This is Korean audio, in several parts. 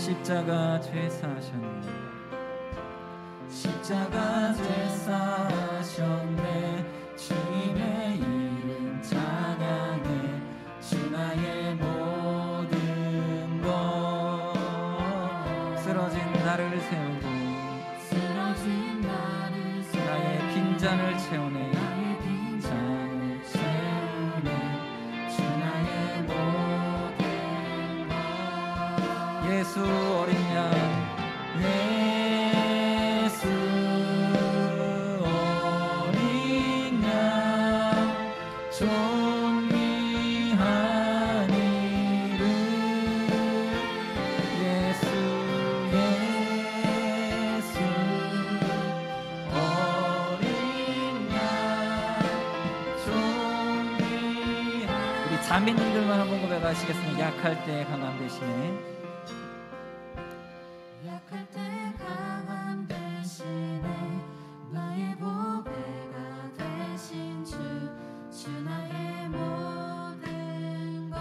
십자가 죄 사셨네. 십자가 죄 사셨네. 주님의 이름 찬양해. 주 나의 모든 것. 쓰러진 나를 세우고 쓰러진 나를 세우고 나의 빈잔을 채우네. 나의 빈잔을 채우네. 주 나의 모든 것. 예수 어린 양, 예수 어린 양 존귀한 이름. 예수 어린 양 존귀한. 우리 자매님들만 한번 고백하시겠습니다. 약할 때 강함 되시네. 약할 때 강함 대신에 나의 보배가 되신 주. 주 나의 모든 것.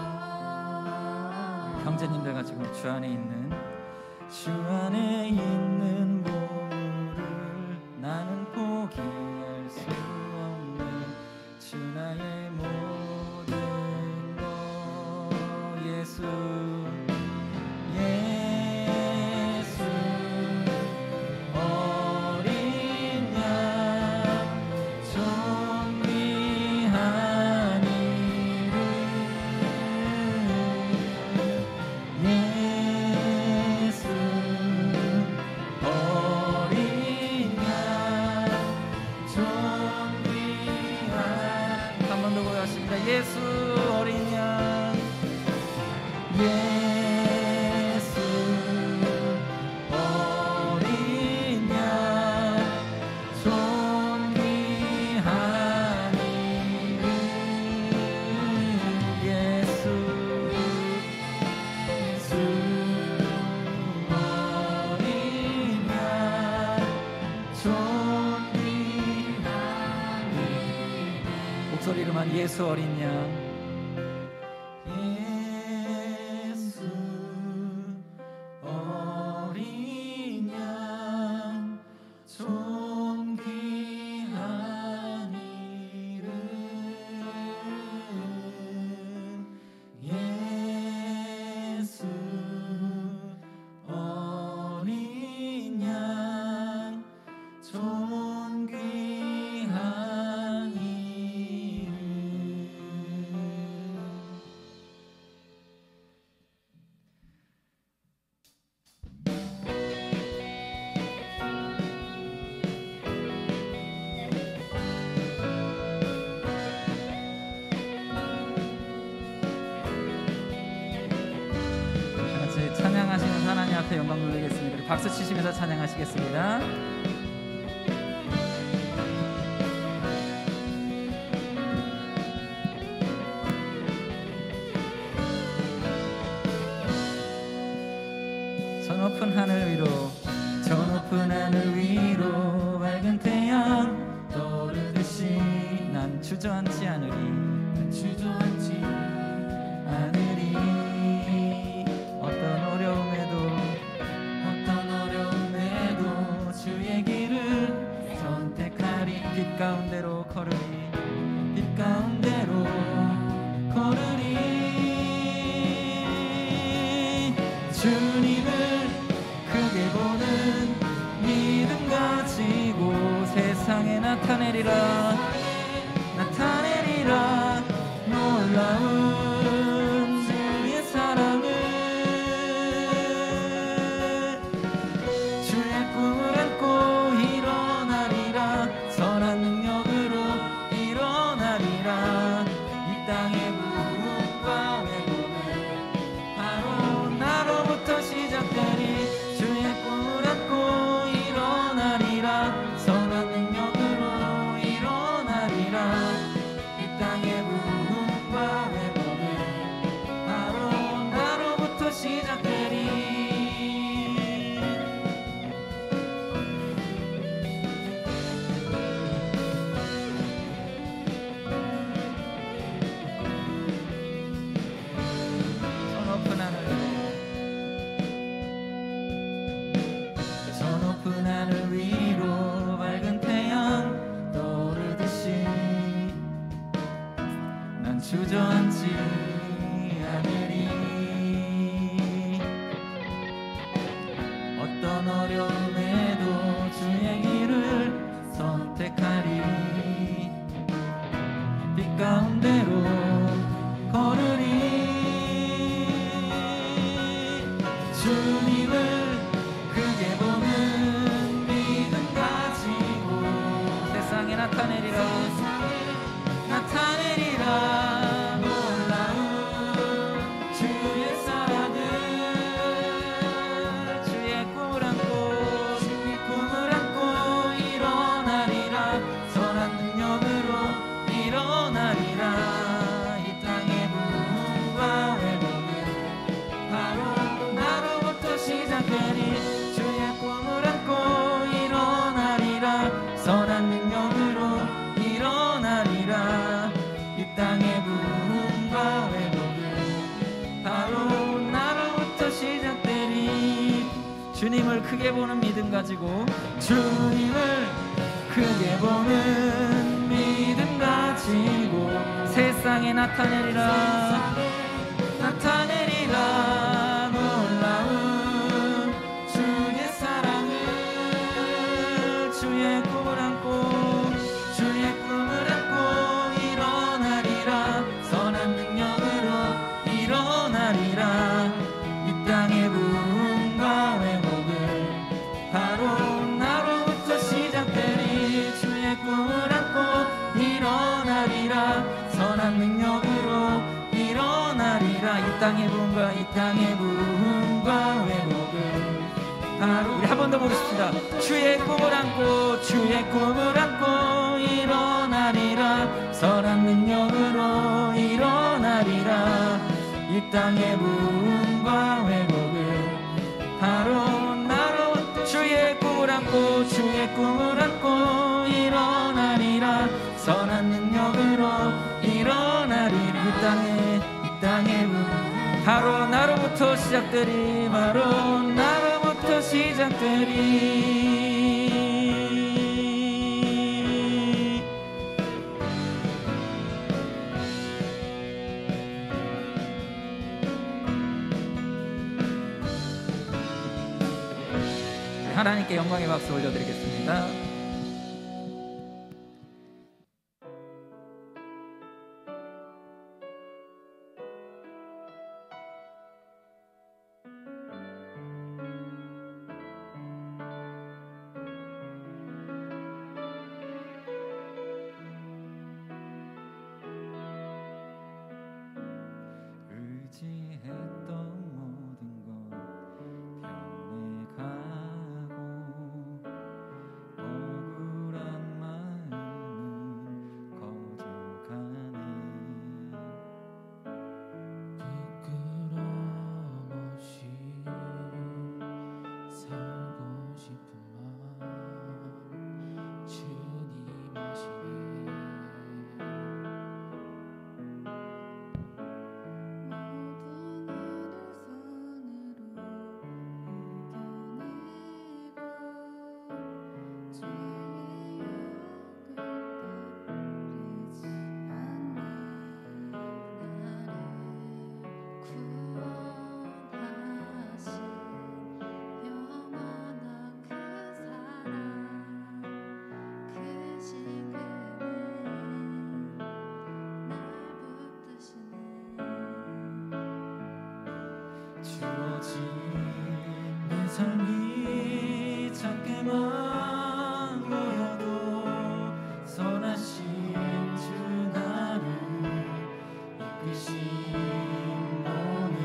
형제님들 같이 주 안에 있는 주 안에 있는 보물을 나는 포기할 수 없네. 주 나의 모든 것. 예수 어린 양 존귀한 이름. 예수 어린 양 존귀한. 한 번 더 고백하십니다. 예수 어린 양, 예수 어린 양 존귀한 이름. 예수 어린 양 존귀한 이름. 목소리로만 예수 어린 양. 예수 어린 양 존귀한 이름. 예수 어린 양 존귀한 이름. 같이 찬양하시는 하나님 앞에 영광 돌리겠습니다. 박수 치시면서 찬양하시겠습니다. 저 높은 하늘 위로, 저 높은 하늘 위로 밝은 태양 떠오르듯이 난 주저앉지 않으리. 주저앉지 않으리. 어떤 어려움에도 주의 길을 선택하리. 빛 가운데로 걸으리. 빛 가운데로 걸으리. 주님을 크게 보는 믿음 가지고 세상에 나타내리라. 놀라운 주의 사랑을. 주의 꿈을 안고 일어나리라. 선한 능력으로 일어나리라. 이 땅의 부흥과 회복은 바로 나로부터 시작되리. 주의 꿈을 안고 일어나리라. 선한 능력으로 일어나리라. 주님을 크게 보는 믿음 가지고 세상에 나타내리라 놀라운 주의 사랑을 주의 꿈을 안고 일어나리라 선한 능력으로 일어나리라 이 땅의 부흥과 회복은 바로 나로부터 시작되니 주의 꿈을 안고 일어나리라 선한 능력으로 일어나리라 이 땅의 부흥과 회복은 바로 나로부터 시작되니 주님을 크게 보는 믿음 가지고 주님을 크게 보는 믿음 가지고 세상에 나타내리라 놀라운 주의 사랑을 주의 꿈을 안고 일어나리라 선한 능력으로 일어나리라 이 땅의 부흥과 회복을 바로 나로부터 시작되니 주의 꿈을 안고 일어나리라 선한 능력으로 일어나리라 이 땅의 부흥과 회복은 바로 우리 한 번 더 보겠습니다. 주의 꿈을 안고 일어나리라 선한 능력으로 일어나리라 이 땅의 부흥과 회복은 바로 나로 주의 꿈을 안고 일어나리라 선한 능력으로 일어나리라 이 땅의 부흥 바로 나로부터 시작되리 하나님께 영광의 박수 올려드리겠습니다. 의지했던 모든 것 변해가고 억울한 마음은 거져가네 부끄럼 없이 살고 싶은 마음 주님 아시네 주어진 내 삶이 작게만 보여도 선하신 주 나를 이끄신 몸의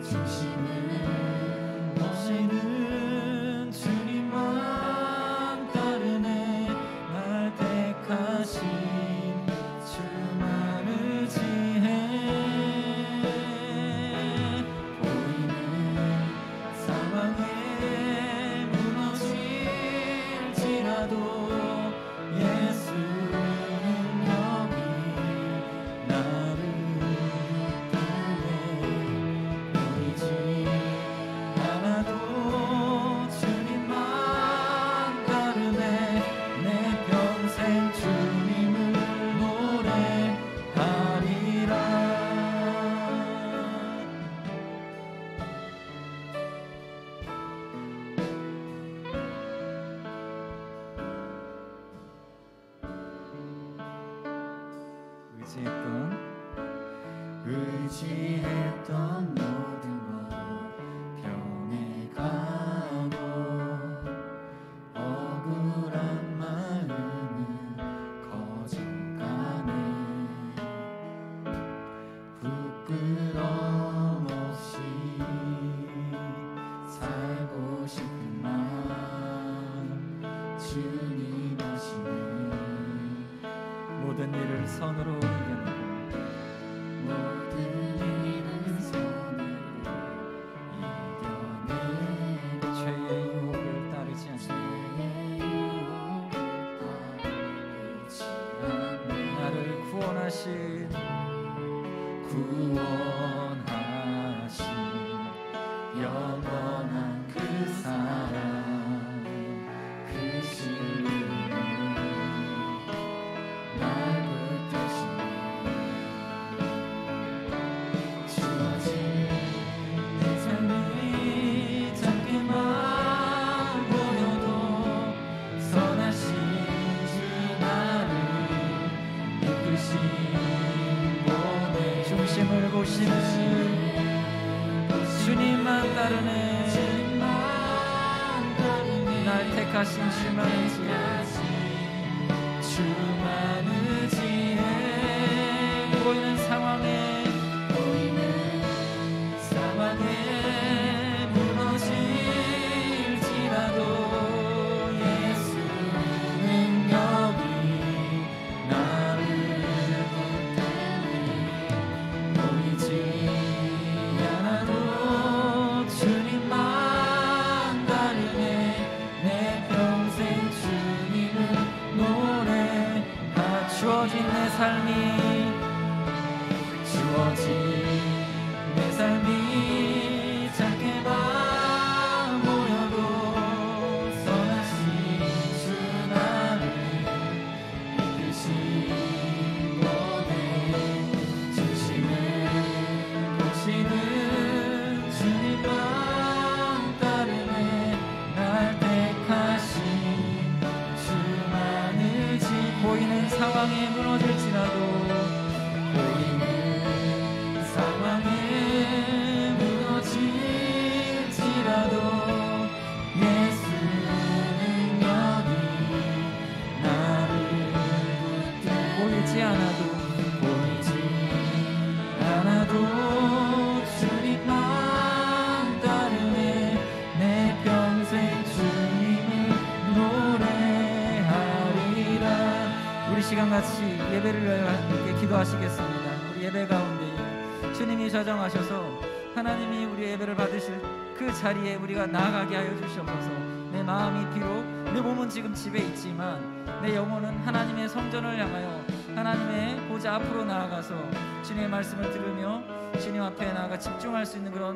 중심을 모시는 주님만 따르네 날 택하신 주만을 지혜 상황에 무너질지라도 예수 능력이 나를 구해 보이지 않아도 주님만 따르네 내 평생 주님을 노래하리라 의지했던 모든 것 영원한 그 사랑 그 신부는 날 붙드시니 주어진 내 삶이 작게만 보여도 선하신 주 나를 이끄신 보내 중심을 보시는 주님만 따르네 날 택하신 주만의 지혜 주만의 지혜 보이는 상황에 무너질지라도 예수 능력이 나를 붙들니 보이지 않아도 주님만 따르네 내 평생 주님을 노래하 주어진 내 삶이 주어진 내 삶이 작게만 보여도 선하신 주 나를 이끄신 보내 중심을 보시는 주님만 따르네 날 택하신 주만을 보이는 상황에 무너질지라도 보이는 상황에 무너질지라도 예수 능력이 나를 붙들고 보이지 않아도 주님만 따르네 내 평생 주님을 노래하리라. 우리 시간 같이 예배를 위하여 함께 기도하시겠습니다. 우리 예배 가운데 주님이 저정하셔서 하나님이 우리 예배를 받으실 그 자리에 우리가 나아가게 하여 주시옵소서. 내 마음이 비록 내 몸은 지금 집에 있지만 내 영혼은 하나님의 성전을 향하여 하나님의 보좌 앞으로 나아가서 주님의 말씀을 들으며 주님 앞에 나아가 집중할 수 있는 그런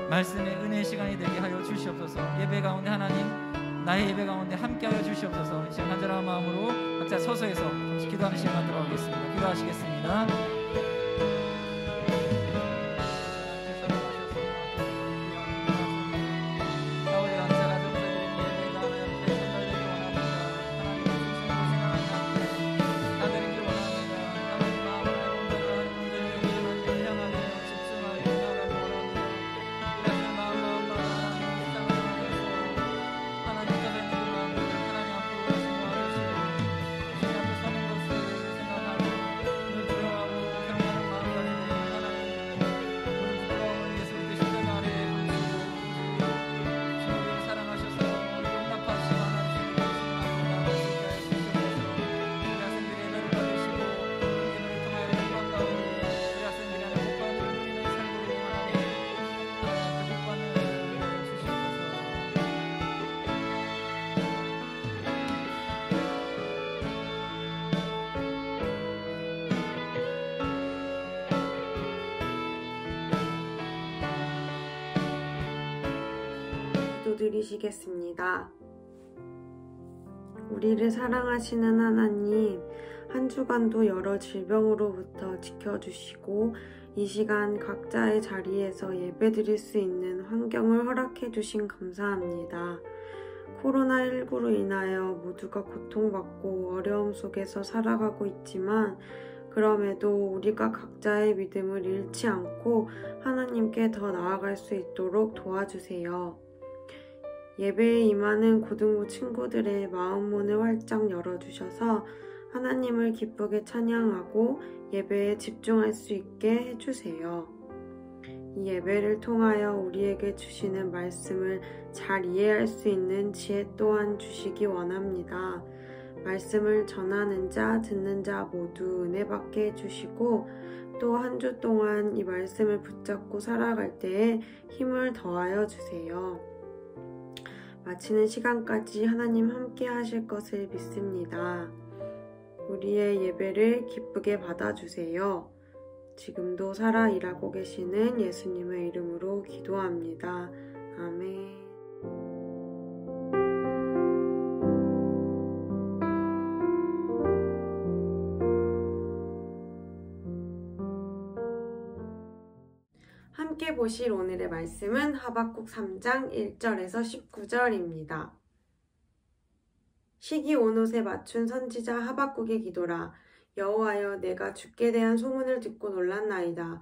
말씀의 은혜의 시간이 되게 하여 주시옵소서. 예배 가운데 하나님 나의 예배 가운데 함께 하여 주시옵소서. 이제 간절한 마음으로 각자 서서해서 잠시 기도하는 시간 갖도록 하겠습니다. 기도하시겠습니다. 기도드리시겠습니다. 우리를 사랑하시는 하나님, 한 주간도 여러 질병으로부터 지켜주시고 이 시간 각자의 자리에서 예배드릴 수 있는 환경을 허락해 주신 감사합니다. 코로나19로 인하여 모두가 고통받고 어려움 속에서 살아가고 있지만 그럼에도 우리가 각자의 믿음을 잃지 않고 하나님께 더 나아갈 수 있도록 도와주세요. 예배에 임하는 고등부 친구들의 마음문을 활짝 열어주셔서 하나님을 기쁘게 찬양하고 예배에 집중할 수 있게 해주세요. 이 예배를 통하여 우리에게 주시는 말씀을 잘 이해할 수 있는 지혜 또한 주시기 원합니다. 말씀을 전하는 자, 듣는 자 모두 은혜 받게 해주시고 또 한 주 동안 이 말씀을 붙잡고 살아갈 때에 힘을 더하여 주세요. 마치는 시간까지 하나님 함께 하실 것을 믿습니다. 우리의 예배를 기쁘게 받아주세요. 지금도 살아 일하고 계시는 예수님의 이름으로 기도합니다. 아멘. 함께 보실 오늘의 말씀은 하박국 3장 1절에서 19절입니다. 시기 온 옷에 맞춘 선지자 하박국의 기도라. 여호와여, 내가 주께 대한 소문을 듣고 놀랐나이다.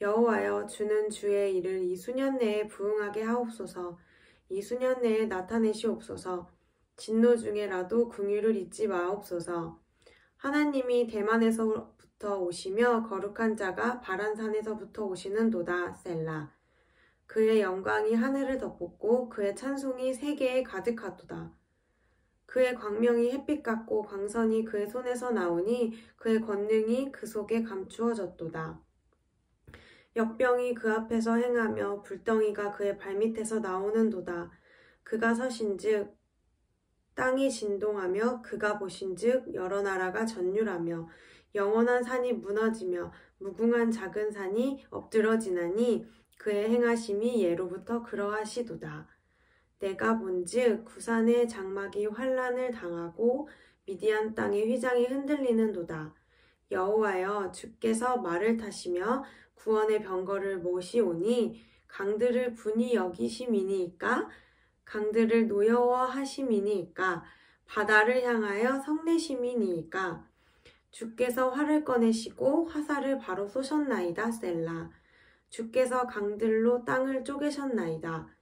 여호와여, 주는 주의 일을 이 수년 내에 부응하게 하옵소서. 이 수년 내에 나타내시옵소서. 진노 중에라도 긍휼을 잊지 마옵소서. 하나님이 대만에서부터 오시며 거룩한 자가 바란산에서부터 오시는도다. 셀라. 그의 영광이 하늘을 덮었고 그의 찬송이 세계에 가득하도다. 그의 광명이 햇빛 같고 광선이 그의 손에서 나오니 그의 권능이 그 속에 감추어졌도다. 역병이 그 앞에서 행하며 불덩이가 그의 발밑에서 나오는도다. 그가 서신즉 땅이 진동하며 그가 보신즉 여러 나라가 전율하며 영원한 산이 무너지며 무궁한 작은 산이 엎드러지나니 그의 행하심이 예로부터 그러하시도다. 내가 본즉 구산의 장막이 환란을 당하고 미디안 땅의 휘장이 흔들리는도다. 여호와여, 주께서 말을 타시며 구원의 병거를 모시오니 강들을 분이 여기심이니이까? 강들을 노여워하심이니이까? 바다를 향하여 성내심이니이까? 주께서 활을 꺼내시고 화살을 바로 쏘셨나이다. 셀라. 주께서 강들로 땅을 쪼개셨나이다.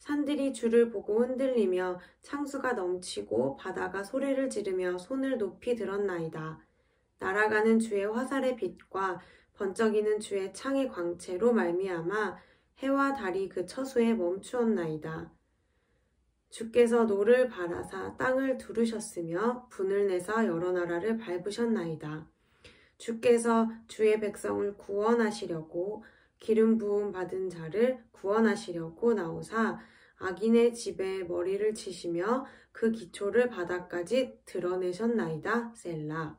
산들이 주를 보고 흔들리며 창수가 넘치고 바다가 소리를 지르며 손을 높이 들었나이다. 날아가는 주의 화살의 빛과 번쩍이는 주의 창의 광채로 말미암아 해와 달이 그 처소에 멈추었나이다. 주께서 노를 바라사 땅을 두르셨으며 분을 내사 여러 나라를 밟으셨나이다. 주께서 주의 백성을 구원하시려고 기름 부음 받은 자를 구원하시려고 나오사 악인의 집에 머리를 치시며 그 기초를 바닥까지 드러내셨나이다. 셀라.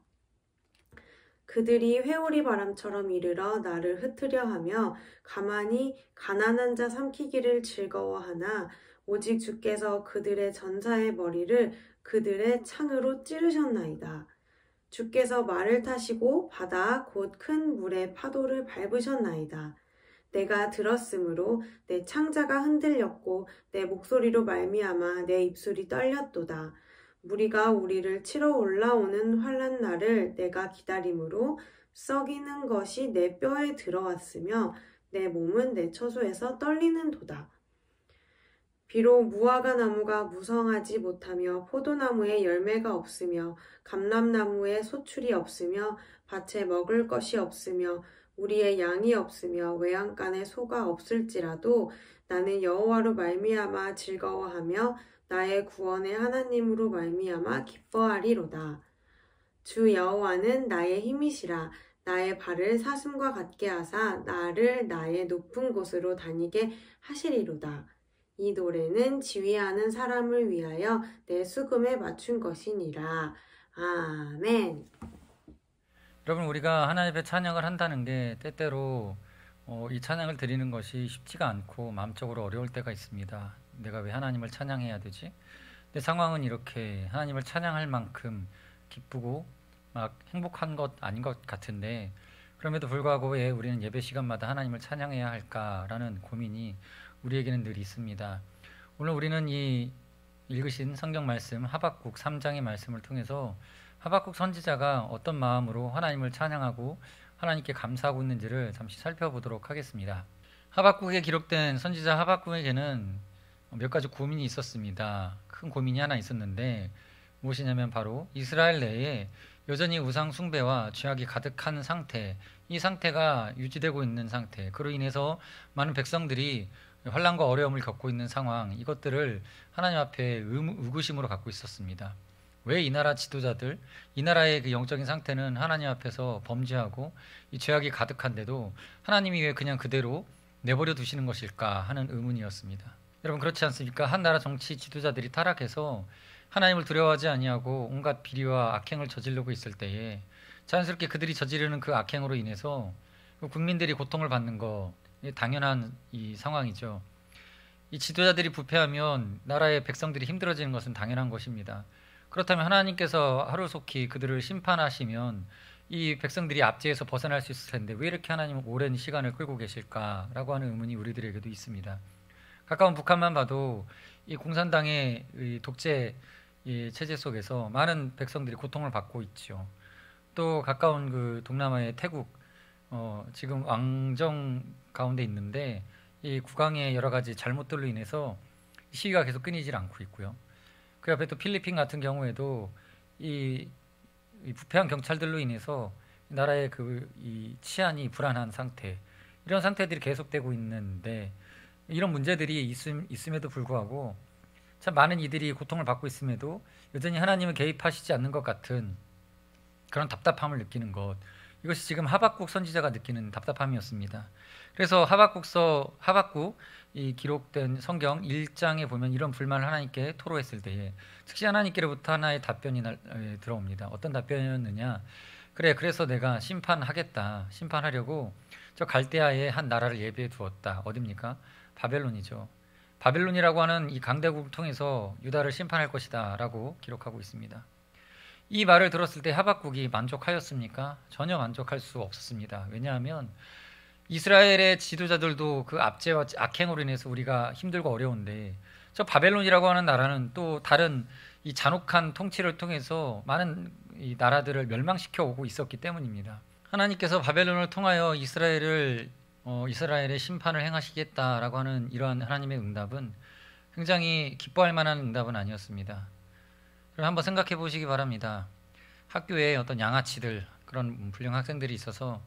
그들이 회오리 바람처럼 이르러 나를 흩으려 하며 가만히 가난한 자 삼키기를 즐거워하나 오직 주께서 그들의 전사의 머리를 그들의 창으로 찌르셨나이다. 주께서 말을 타시고 바다 곧 큰 물의 파도를 밟으셨나이다. 내가 들었으므로 내 창자가 흔들렸고 내 목소리로 말미암아 내 입술이 떨렸도다. 무리가 우리를 치러 올라오는 환난 날을 내가 기다림으로 썩이는 것이 내 뼈에 들어왔으며 내 몸은 내 처소에서 떨리는도다. 비록 무화과 나무가 무성하지 못하며 포도나무에 열매가 없으며 감람나무에 소출이 없으며 밭에 먹을 것이 없으며 우리의 양이 없으며 외양간에 소가 없을지라도 나는 여호와로 말미암아 즐거워하며 나의 구원의 하나님으로 말미암아 기뻐하리로다. 주 여호와는 나의 힘이시라. 나의 발을 사슴과 같게 하사 나를 나의 높은 곳으로 다니게 하시리로다. 이 노래는 지휘하는 사람을 위하여 내 수금에 맞춘 것이니라. 아멘. 여러분, 우리가 하나님 앞에 찬양을 한다는 게 때때로 이 찬양을 드리는 것이 쉽지가 않고 마음적으로 어려울 때가 있습니다. 내가 왜 하나님을 찬양해야 되지? 내 상황은 이렇게 하나님을 찬양할 만큼 기쁘고 막 행복한 것 아닌 것 같은데 그럼에도 불구하고 왜 우리는 예배 시간마다 하나님을 찬양해야 할까라는 고민이 우리에게는 늘 있습니다. 오늘 우리는 이 읽으신 성경 말씀 하박국 3장의 말씀을 통해서 하박국 선지자가 어떤 마음으로 하나님을 찬양하고 하나님께 감사하고 있는지를 잠시 살펴보도록 하겠습니다. 하박국에 기록된 선지자 하박국에게는 몇 가지 고민이 있었습니다. 큰 고민이 하나 있었는데 무엇이냐면 바로 이스라엘 내에 여전히 우상 숭배와 죄악이 가득한 상태, 이 상태가 유지되고 있는 상태, 그로 인해서 많은 백성들이 환난과 어려움을 겪고 있는 상황, 이것들을 하나님 앞에 의구심으로 갖고 있었습니다. 왜 이 나라 지도자들, 이 나라의 그 영적인 상태는 하나님 앞에서 범죄하고 이 죄악이 가득한데도 하나님이 왜 그냥 그대로 내버려 두시는 것일까 하는 의문이었습니다. 여러분, 그렇지 않습니까? 한 나라 정치 지도자들이 타락해서 하나님을 두려워하지 아니하고 온갖 비리와 악행을 저지르고 있을 때에 자연스럽게 그들이 저지르는 그 악행으로 인해서 국민들이 고통을 받는 거 당연한 이 상황이죠. 이 지도자들이 부패하면 나라의 백성들이 힘들어지는 것은 당연한 것입니다. 그렇다면 하나님께서 하루속히 그들을 심판하시면 이 백성들이 압제에서 벗어날 수 있을 텐데 왜 이렇게 하나님은 오랜 시간을 끌고 계실까라고 하는 의문이 우리들에게도 있습니다. 가까운 북한만 봐도 이 공산당의 이 독재 체제 속에서 많은 백성들이 고통을 받고 있죠. 또 가까운 그 동남아의 태국 지금 왕정 가운데 있는데 이 국왕의 여러 가지 잘못들로 인해서 시위가 계속 끊이질 않고 있고요. 그 옆에 또 필리핀 같은 경우에도 이 부패한 경찰들로 인해서 나라의 이 치안이 불안한 상태, 이런 상태들이 계속되고 있는데 이런 문제들이 있음에도 불구하고 참 많은 이들이 고통을 받고 있음에도 여전히 하나님은 개입하시지 않는 것 같은 그런 답답함을 느끼는 것, 이것이 지금 하박국 선지자가 느끼는 답답함이었습니다. 그래서 하박국 이 기록된 성경 1장에 보면 이런 불만을 하나님께 토로했을 때에 즉시 하나님께로부터 하나의 답변이 들어옵니다. 어떤 답변이었느냐? 그래서 내가 심판하려고 저 갈대아의 한 나라를 예비해 두었다. 어디입니까? 바벨론이죠. 바벨론이라고 하는 이 강대국을 통해서 유다를 심판할 것이다 라고 기록하고 있습니다. 이 말을 들었을 때 하박국이 만족하였습니까? 전혀 만족할 수 없었습니다. 왜냐하면 이스라엘의 지도자들도 그 압제와 악행으로 인해서 우리가 힘들고 어려운데 저 바벨론이라고 하는 나라는 또 다른 이 잔혹한 통치를 통해서 많은 이 나라들을 멸망시켜 오고 있었기 때문입니다. 하나님께서 바벨론을 통하여 이스라엘의 심판을 행하시겠다라고 하는 이러한 하나님의 응답은 굉장히 기뻐할 만한 응답은 아니었습니다. 그럼 한번 생각해 보시기 바랍니다. 학교에 어떤 양아치들, 그런 불량 학생들이 있어서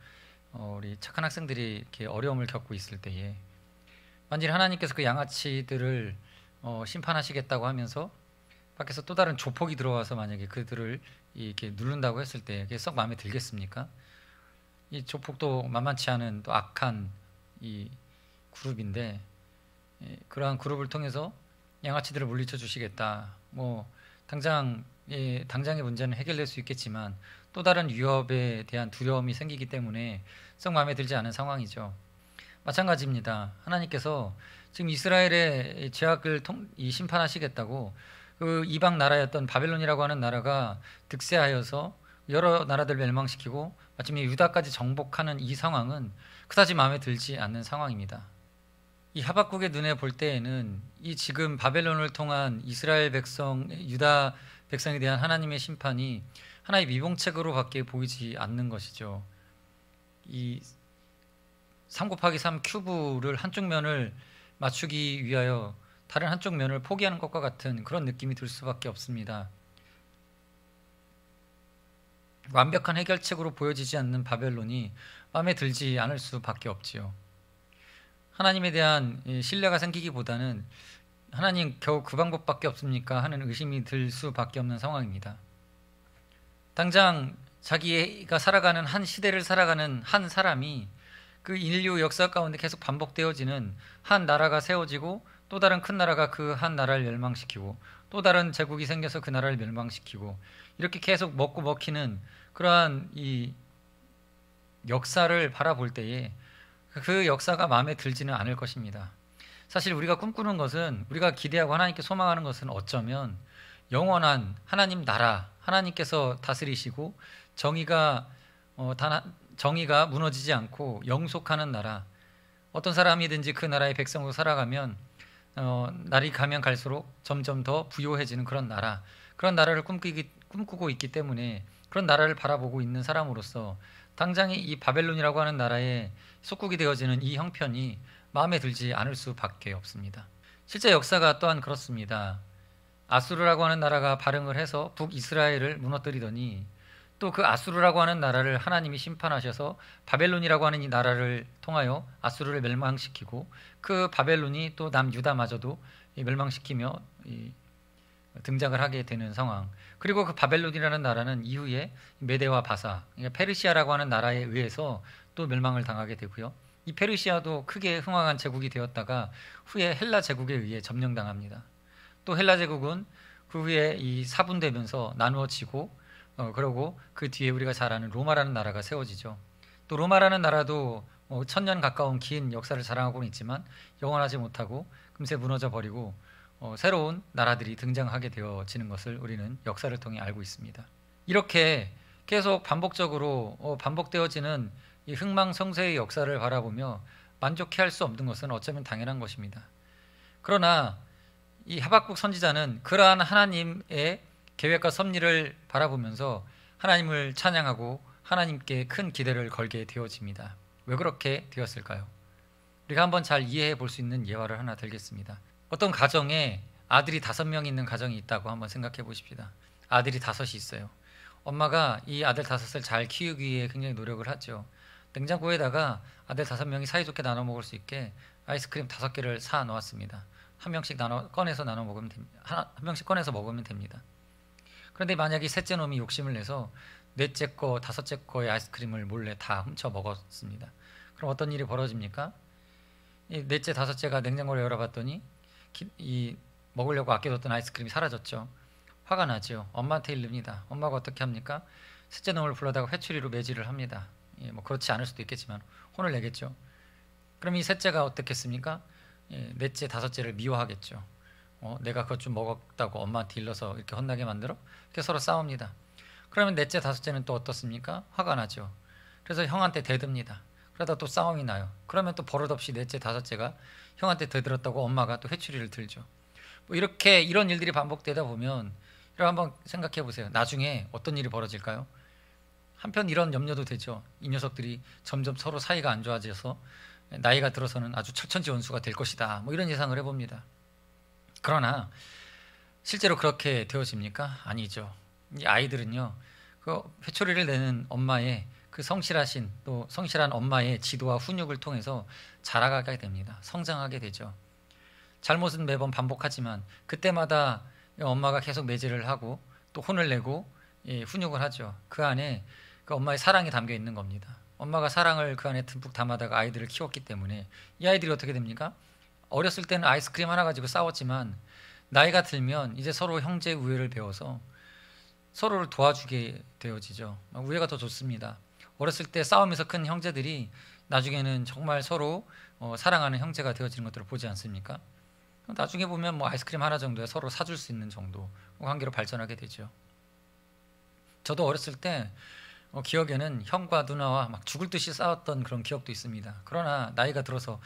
우리 착한 학생들이 이렇게 어려움을 겪고 있을 때에 만일 하나님께서 그 양아치들을 심판하시겠다고 하면서 밖에서 또 다른 조폭이 들어와서 만약에 그들을 이렇게 누른다고 했을 때 그게 썩 마음에 들겠습니까? 이 조폭도 만만치 않은 또 악한 이 그룹인데 그러한 그룹을 통해서 양아치들을 물리쳐 주시겠다. 당장의 문제는 해결될 수 있겠지만 또 다른 위협에 대한 두려움이 생기기 때문에 썩 마음에 들지 않은 상황이죠. 마찬가지입니다. 하나님께서 지금 이스라엘의 죄악을 심판하시겠다고 그 이방 나라였던 바벨론이라고 하는 나라가 득세하여서 여러 나라들 멸망시키고 마침내 유다까지 정복하는 이 상황은 그다지 마음에 들지 않는 상황입니다. 이 하박국의 눈에 볼 때에는 이 지금 바벨론을 통한 이스라엘 백성, 유다 백성에 대한 하나님의 심판이 하나의 미봉책으로밖에 보이지 않는 것이죠. 이 3곱하기3 큐브를 한쪽 면을 맞추기 위하여 다른 한쪽 면을 포기하는 것과 같은 그런 느낌이 들 수밖에 없습니다. 완벽한 해결책으로 보여지지 않는 바벨론이 마음에 들지 않을 수밖에 없지요. 하나님에 대한 신뢰가 생기기보다는 하나님 겨우 그 방법밖에 없습니까? 하는 의심이 들 수밖에 없는 상황입니다. 당장 자기가 살아가는 한 시대를 살아가는 한 사람이 그 인류 역사 가운데 계속 반복되어지는 한 나라가 세워지고 또 다른 큰 나라가 그 한 나라를 멸망시키고 또 다른 제국이 생겨서 그 나라를 멸망시키고 이렇게 계속 먹고 먹히는 그러한 이 역사를 바라볼 때에 그 역사가 마음에 들지는 않을 것입니다. 사실 우리가 꿈꾸는 것은, 우리가 기대하고 하나님께 소망하는 것은 어쩌면 영원한 하나님 나라, 하나님께서 다스리시고 정의가 무너지지 않고 영속하는 나라, 어떤 사람이든지 그 나라의 백성으로 살아가면 날이 가면 갈수록 점점 더 부요해지는 그런 나라, 그런 나라를 꿈꾸고 있기 때문에 그런 나라를 바라보고 있는 사람으로서 당장의 이 바벨론이라고 하는 나라의 속국이 되어지는 이 형편이 마음에 들지 않을 수밖에 없습니다. 실제 역사가 또한 그렇습니다. 아수르라고 하는 나라가 발흥을 해서 북이스라엘을 무너뜨리더니 또 그 아수르라고 하는 나라를 하나님이 심판하셔서 바벨론이라고 하는 이 나라를 통하여 아수르를 멸망시키고 그 바벨론이 또 남유다마저도 멸망시키며 등장을 하게 되는 상황. 그리고 그 바벨론이라는 나라는 이후에 메데와 바사, 그러니까 페르시아라고 하는 나라에 의해서 또 멸망을 당하게 되고요. 이 페르시아도 크게 흥왕한 제국이 되었다가 후에 헬라 제국에 의해 점령당합니다. 또 헬라 제국은 그 후에 이 사분되면서 나누어지고 그러고 그 뒤에 우리가 잘 아는 로마라는 나라가 세워지죠. 또 로마라는 나라도 1000년 가까운 긴 역사를 자랑하고는 있지만 영원하지 못하고 금세 무너져 버리고 새로운 나라들이 등장하게 되어지는 것을 우리는 역사를 통해 알고 있습니다. 이렇게 계속 반복적으로 반복되어지는 이 흥망성쇠의 역사를 바라보며 만족해할 수 없는 것은 어쩌면 당연한 것입니다. 그러나 이 하박국 선지자는 그러한 하나님의 계획과 섭리를 바라보면서 하나님을 찬양하고 하나님께 큰 기대를 걸게 되어집니다. 왜 그렇게 되었을까요? 우리가 한번 잘 이해해 볼 수 있는 예화를 하나 들겠습니다. 어떤 가정에 아들이 5명 있는 가정이 있다고 한번 생각해 보십시다. 아들이 5이 있어요. 엄마가 이 아들 5을 잘 키우기 위해 굉장히 노력을 하죠. 냉장고에다가 아들 5명이 사이좋게 나눠 먹을 수 있게 아이스크림 5개를 사 놓았습니다. 한 명씩 꺼내서 나눠 먹으면 됩니다. 한 명씩 꺼내서 먹으면 됩니다. 그런데 만약에 셋째 놈이 욕심을 내서 넷째 거, 5째 거의 아이스크림을 몰래 다 훔쳐 먹었습니다. 그럼 어떤 일이 벌어집니까? 이 넷째, 5째가 냉장고를 열어봤더니 이 먹으려고 아껴뒀던 아이스크림이 사라졌죠. 화가 나죠. 엄마한테 일릅니다. 엄마가 어떻게 합니까? 셋째 놈을 불러다가 회초리로 매질을 합니다. 뭐 그렇지 않을 수도 있겠지만 혼을 내겠죠. 그럼 이 셋째가 어떻겠습니까? 넷째, 5째를 미워하겠죠. 내가 그것 좀 먹었다고 엄마한테 일러서 이렇게 혼나게 만들어? 이렇게 서로 싸웁니다. 그러면 넷째, 5째는 또 어떻습니까? 화가 나죠. 그래서 형한테 대듭니다. 그러다 또 싸움이 나요. 그러면 또 버릇없이 넷째, 5째가 형한테 대들었다고 엄마가 또 회초리를 들죠. 뭐 이렇게 이런 일들이 반복되다 보면 여러분 한번 생각해 보세요. 나중에 어떤 일이 벌어질까요? 한편 이런 염려도 되죠. 이 녀석들이 점점 서로 사이가 안 좋아져서 나이가 들어서는 아주 철천지원수가 될 것이다. 뭐 이런 예상을 해봅니다. 그러나 실제로 그렇게 되어집니까? 아니죠. 이 아이들은요, 그 회초리를 내는 엄마의 그 성실하신 또 성실한 엄마의 지도와 훈육을 통해서 자라가게 됩니다. 성장하게 되죠. 잘못은 매번 반복하지만 그때마다 엄마가 계속 매질을 하고 또 혼을 내고 훈육을 하죠. 그 안에 그 엄마의 사랑이 담겨 있는 겁니다. 엄마가 사랑을 그 안에 듬뿍 담아다가 아이들을 키웠기 때문에 이 아이들이 어떻게 됩니까? 어렸을 때는 아이스크림 하나 가지고 싸웠지만 나이가 들면 이제 서로 형제 우애를 배워서 서로를 도와주게 되어지죠. 우애가 더 좋습니다. 어렸을 때 싸우면서 큰 형제들이 나중에는 정말 서로 사랑하는 형제가 되어지는 것들을 보지 않습니까? 나중에 보면 뭐 아이스크림 하나 정도에 서로 사줄 수 있는 정도 관계로 발전하게 되죠. 저도 어렸을 때 기억에는 형과 누나와 막 죽을 듯이 싸웠던 그런 기억도 있습니다. 그러나 나이가 들어서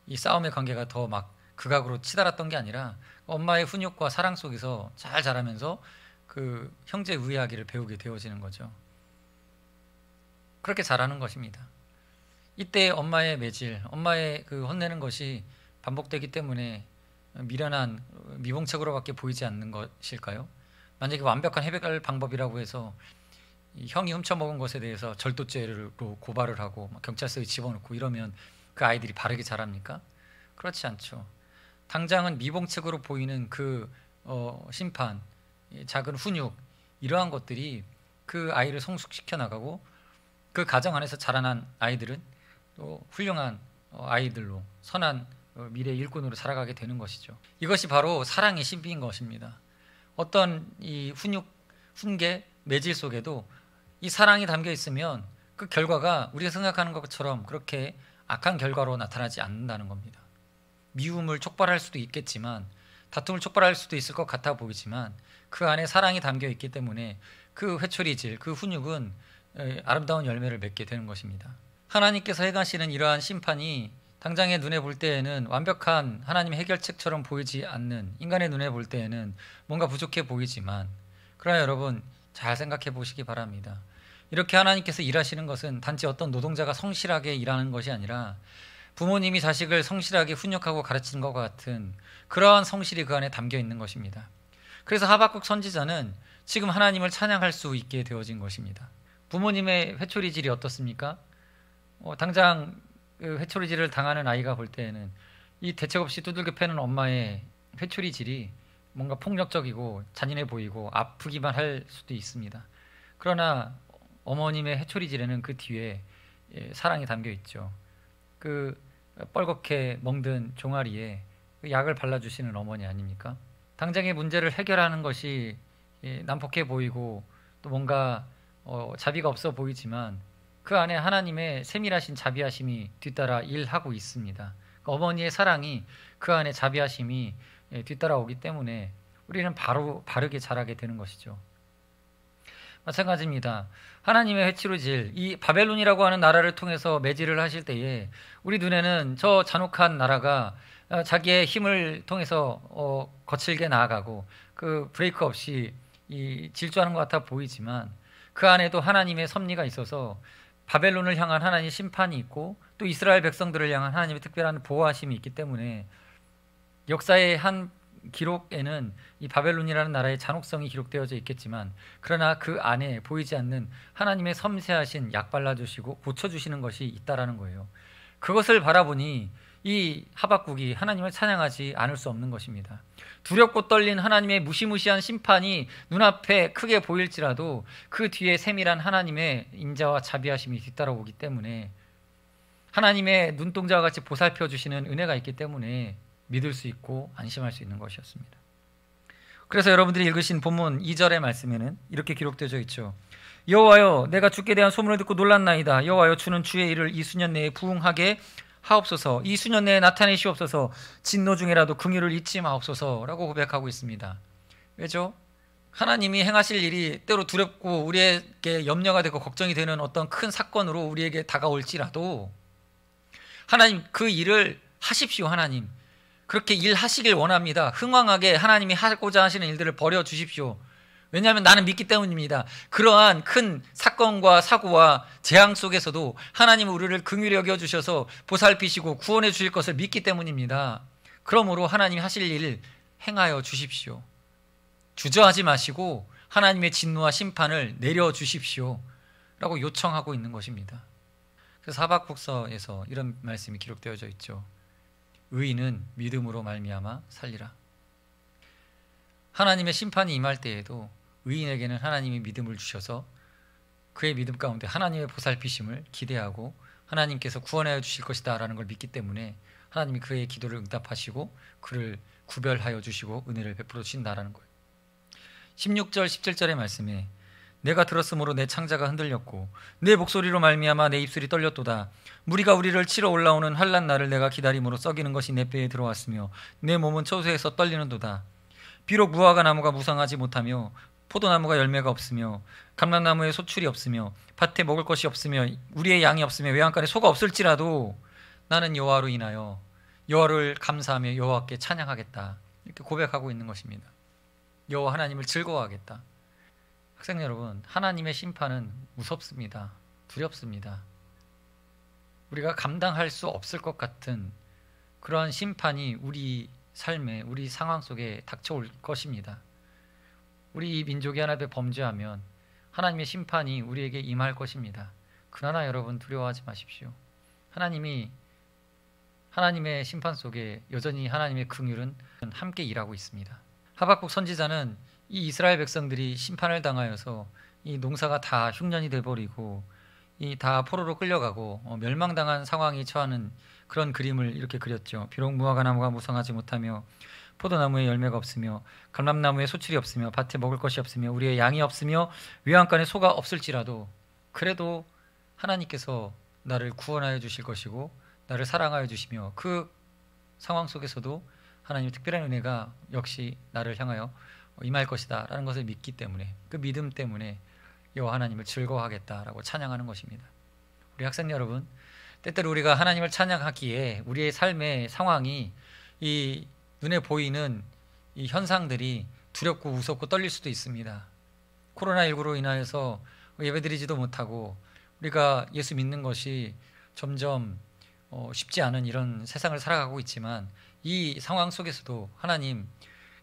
이 싸움의 관계가 더 막 극악으로 치달았던 게 아니라 엄마의 훈육과 사랑 속에서 잘 자라면서 그 형제 우애하기를 배우게 되어지는 거죠. 그렇게 자라는 것입니다. 이때 엄마의 매질, 엄마의 그 혼내는 것이 반복되기 때문에 미련한 미봉책으로밖에 보이지 않는 것일까요? 만약에 완벽한 해결 방법이라고 해서 형이 훔쳐먹은 것에 대해서 절도죄로 고발을 하고 경찰서에 집어넣고 이러면 그 아이들이 바르게 자랍니까? 그렇지 않죠. 당장은 미봉책으로 보이는 그 심판, 작은 훈육 이러한 것들이 그 아이를 성숙시켜 나가고 그 가정 안에서 자라난 아이들은 또 훌륭한 아이들로 선한 미래의 일꾼으로 살아가게 되는 것이죠. 이것이 바로 사랑의 신비인 것입니다. 어떤 이 훈육, 훈계, 매질 속에도 이 사랑이 담겨 있으면 그 결과가 우리가 생각하는 것처럼 그렇게 악한 결과로 나타나지 않는다는 겁니다. 미움을 촉발할 수도 있겠지만 다툼을 촉발할 수도 있을 것 같아 보이지만 그 안에 사랑이 담겨 있기 때문에 그 회초리질, 그 훈육은 아름다운 열매를 맺게 되는 것입니다. 하나님께서 행하시는 이러한 심판이 당장의 눈에 볼 때에는 완벽한 하나님의 해결책처럼 보이지 않는 인간의 눈에 볼 때에는 뭔가 부족해 보이지만 그러나 여러분 잘 생각해 보시기 바랍니다. 이렇게 하나님께서 일하시는 것은 단지 어떤 노동자가 성실하게 일하는 것이 아니라 부모님이 자식을 성실하게 훈육하고 가르치는 것과 같은 그러한 성실이 그 안에 담겨 있는 것입니다. 그래서 하박국 선지자는 지금 하나님을 찬양할 수 있게 되어진 것입니다. 부모님의 회초리질이 어떻습니까? 당장 그 회초리질을 당하는 아이가 볼 때에는 이 대책 없이 두들겨 패는 엄마의 회초리질이 뭔가 폭력적이고 잔인해 보이고 아프기만 할 수도 있습니다. 그러나 어머님의 회초리질에는 그 뒤에 사랑이 담겨 있죠. 그 뻘겋게 멍든 종아리에 약을 발라주시는 어머니 아닙니까? 당장의 문제를 해결하는 것이 난폭해 보이고 또 뭔가 자비가 없어 보이지만 그 그 안에 하나님의 세밀하신 자비하심이 뒤따라 일하고 있습니다. 어머니의 사랑이 그 안에 자비하심이 뒤따라오기 때문에 우리는 바르게 자라게 되는 것이죠. 마찬가지입니다. 하나님의 회치로 질 이 바벨론이라고 하는 나라를 통해서 매질을 하실 때에 우리 눈에는 저 잔혹한 나라가 자기의 힘을 통해서 거칠게 나아가고 그 브레이크 없이 질주하는 것 같아 보이지만 그 안에도 하나님의 섭리가 있어서 바벨론을 향한 하나님의 심판이 있고 또 이스라엘 백성들을 향한 하나님의 특별한 보호하심이 있기 때문에 역사의 한 기록에는 이 바벨론이라는 나라의 잔혹성이 기록되어져 있겠지만 그러나 그 안에 보이지 않는 하나님의 섬세하신 약 발라주시고 고쳐주시는 것이 있다라는 거예요. 그것을 바라보니 이 하박국이 하나님을 찬양하지 않을 수 없는 것입니다. 두렵고 떨린 하나님의 무시무시한 심판이 눈앞에 크게 보일지라도 그 뒤에 세밀한 하나님의 인자와 자비하심이 뒤따라오기 때문에 하나님의 눈동자와 같이 보살펴 주시는 은혜가 있기 때문에 믿을 수 있고 안심할 수 있는 것이었습니다. 그래서 여러분들이 읽으신 본문 2절의 말씀에는 이렇게 기록되어 있죠. 여호와여, 내가 주께 대한 소문을 듣고 놀랐나이다. 여호와여, 주는 주의 일을 이 수년 내에 부응하게 하옵소서. 이 수년 내에 나타내시옵소서. 진노 중에라도 긍휼을 잊지 마옵소서라고 고백하고 있습니다. 왜죠? 하나님이 행하실 일이 때로 두렵고 우리에게 염려가 되고 걱정이 되는 어떤 큰 사건으로 우리에게 다가올지라도 하나님 그 일을 하십시오. 하나님 그렇게 일하시길 원합니다. 흥왕하게 하나님이 하고자 하시는 일들을 벌여주십시오. 왜냐하면 나는 믿기 때문입니다. 그러한 큰 사건과 사고와 재앙 속에서도 하나님은 우리를 긍휼히 여겨주셔서 보살피시고 구원해 주실 것을 믿기 때문입니다. 그러므로 하나님이 하실 일 행하여 주십시오. 주저하지 마시고 하나님의 진노와 심판을 내려주십시오 라고 요청하고 있는 것입니다. 그래서 하박국서에서 이런 말씀이 기록되어져 있죠. 의인은 믿음으로 말미암아 살리라. 하나님의 심판이 임할 때에도 의인에게는 하나님이 믿음을 주셔서 그의 믿음 가운데 하나님의 보살피심을 기대하고 하나님께서 구원하여 주실 것이다 라는 걸 믿기 때문에 하나님이 그의 기도를 응답하시고 그를 구별하여 주시고 은혜를 베풀어 주신다라는 거예요. 16절 17절의 말씀에 내가 들었으므로 내 창자가 흔들렸고 내 목소리로 말미암아 내 입술이 떨렸도다. 무리가 우리를 치러 올라오는 환난 날을 내가 기다림으로 썩이는 것이 내 뼈에 들어왔으며 내 몸은 초소에서 떨리는도다. 비록 무화과 나무가 무성하지 못하며 포도나무가 열매가 없으며 감람나무에 소출이 없으며 밭에 먹을 것이 없으며 우리의 양이 없으며 외양간에 소가 없을지라도 나는 여호와로 인하여 여호와를 감사하며 여호와께 찬양하겠다. 이렇게 고백하고 있는 것입니다. 여호와 하나님을 즐거워하겠다. 학생 여러분, 하나님의 심판은 무섭습니다. 두렵습니다. 우리가 감당할 수 없을 것 같은 그러한 심판이 우리 삶에, 우리 상황 속에 닥쳐올 것입니다. 우리 민족이 하나 앞에 범죄하면 하나님의 심판이 우리에게 임할 것입니다. 그러나 여러분 두려워하지 마십시오. 하나님의 심판 속에 여전히 하나님의 긍휼은 함께 일하고 있습니다. 하박국 선지자는 이 이스라엘 백성들이 심판을 당하여서 이 농사가 다 흉년이 돼버리고 이 다 포로로 끌려가고 멸망당한 상황이 처하는 그런 그림을 이렇게 그렸죠. 비록 무화과 나무가 무성하지 못하며 포도나무에 열매가 없으며 감람나무에 소출이 없으며 밭에 먹을 것이 없으며 우리의 양이 없으며 외양간에 소가 없을지라도 그래도 하나님께서 나를 구원하여 주실 것이고 나를 사랑하여 주시며 그 상황 속에서도 하나님의 특별한 은혜가 역시 나를 향하여 임할 것이다 라는 것을 믿기 때문에 그 믿음 때문에 여호와 하나님을 즐거워하겠다라고 찬양하는 것입니다. 우리 학생 여러분, 때때로 우리가 하나님을 찬양하기에 우리의 삶의 상황이 이 눈에 보이는 이 현상들이 두렵고 무섭고 떨릴 수도 있습니다. 코로나19로 인하여서 예배드리지도 못하고 우리가 예수 믿는 것이 점점 쉽지 않은 이런 세상을 살아가고 있지만 이 상황 속에서도 하나님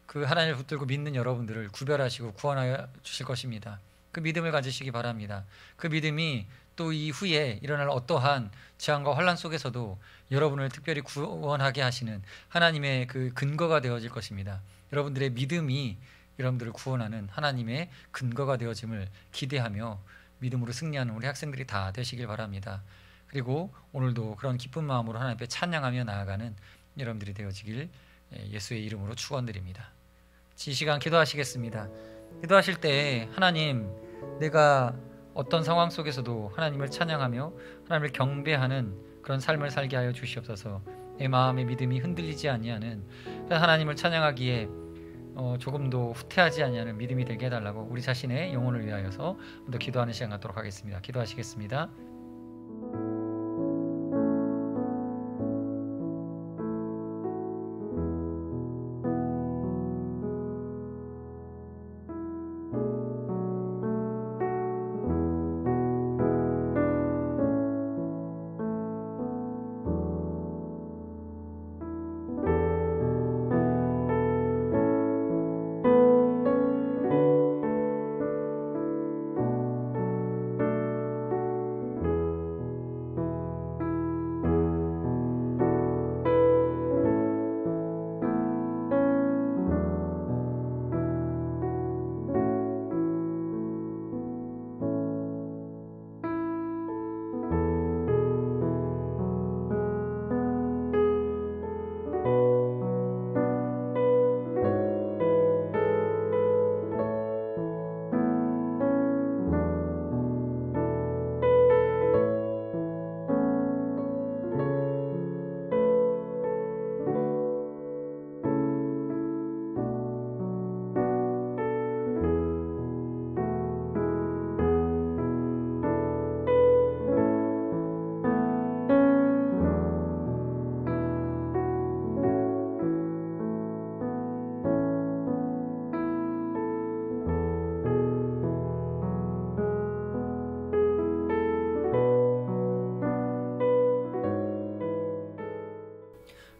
그 하나님을 붙들고 믿는 여러분들을 구별하시고 구원하여 주실 것입니다. 그 믿음을 가지시기 바랍니다. 그 믿음이 또 이후에 일어날 어떠한 재앙과 환난 속에서도 여러분을 특별히 구원하게 하시는 하나님의 그 근거가 되어질 것입니다. 여러분들의 믿음이 여러분들을 구원하는 하나님의 근거가 되어짐을 기대하며 믿음으로 승리하는 우리 학생들이 다 되시길 바랍니다. 그리고 오늘도 그런 기쁜 마음으로 하나님 앞에 찬양하며 나아가는 여러분들이 되어지길 예수의 이름으로 축원드립니다. 이 시간 기도하시겠습니다. 기도하실 때 하나님, 내가 어떤 상황 속에서도 하나님을 찬양하며 하나님을 경배하는 그런 삶을 살게 하여 주시옵소서. 내 마음의 믿음이 흔들리지 아니하는, 하나님을 찬양하기에 조금도 후퇴하지 아니하는 믿음이 되게 해달라고 우리 자신의 영혼을 위하여서 먼저 기도하는 시간 갖도록 하겠습니다. 기도하시겠습니다.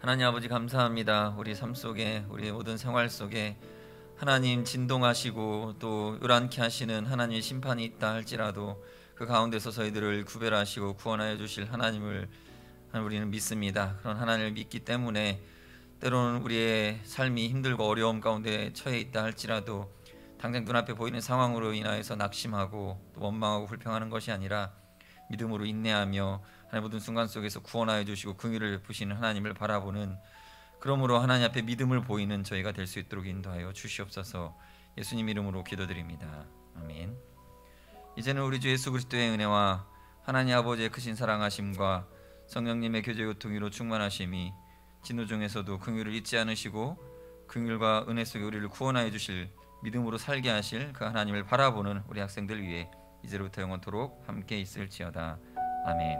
하나님 아버지 감사합니다. 우리 삶 속에, 우리 모든 생활 속에 하나님 진동하시고 또 요란케 하시는 하나님의 심판이 있다 할지라도 그 가운데서 저희들을 구별하시고 구원하여 주실 하나님을 우리는 믿습니다. 그런 하나님을 믿기 때문에 때로는 우리의 삶이 힘들고 어려움 가운데 처해 있다 할지라도 당장 눈앞에 보이는 상황으로 인하여서 낙심하고 또 원망하고 불평하는 것이 아니라 믿음으로 인내하며 하나님 모든 순간 속에서 구원하여 주시고 긍휼을 베푸시는 하나님을 바라보는, 그러므로 하나님 앞에 믿음을 보이는 저희가 될 수 있도록 인도하여 주시옵소서. 예수님 이름으로 기도드립니다. 아멘. 이제는 우리 주 예수 그리스도의 은혜와 하나님 아버지의 크신 사랑하심과 성령님의 교제 교통으로 충만하심이 진노 중에서도 긍휼을 잊지 않으시고 긍휼과 은혜 속에 우리를 구원하여 주실, 믿음으로 살게 하실 그 하나님을 바라보는 우리 학생들 위해 이제로부터 영원토록 함께 있을지어다. 아멘.